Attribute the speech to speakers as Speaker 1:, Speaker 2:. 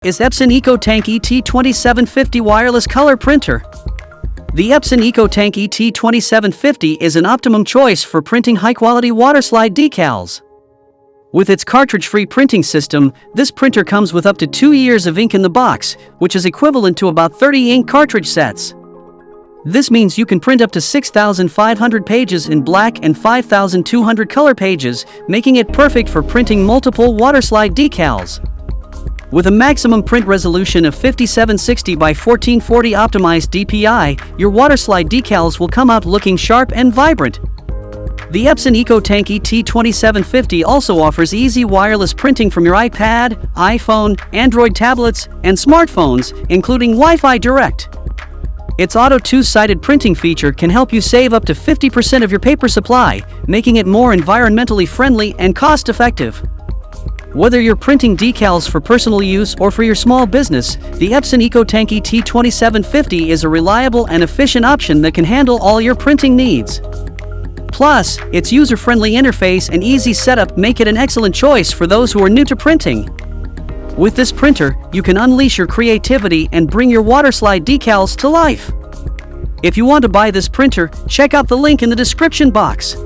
Speaker 1: Is Epson EcoTank ET-2750 wireless color printer. The Epson EcoTank ET-2750 is an optimum choice for printing high-quality waterslide decals. With its cartridge-free printing system, this printer comes with up to 2 years of ink in the box, which is equivalent to about 30 ink cartridge sets. This means you can print up to 6,500 pages in black and 5,200 color pages, making it perfect for printing multiple waterslide decals. With a maximum print resolution of 5760 by 1440 optimized DPI, your waterslide decals will come out looking sharp and vibrant. The Epson EcoTank ET-2750 also offers easy wireless printing from your iPad, iPhone, Android tablets, and smartphones, including Wi-Fi Direct. Its Auto two-sided printing feature can help you save up to 50% of your paper supply, making it more environmentally friendly and cost-effective. Whether you're printing decals for personal use or for your small business, the Epson EcoTank ET-2750 is a reliable and efficient option that can handle all your printing needs. Plus, its user-friendly interface and easy setup make it an excellent choice for those who are new to printing. With this printer, you can unleash your creativity and bring your waterslide decals to life. If you want to buy this printer, check out the link in the description box.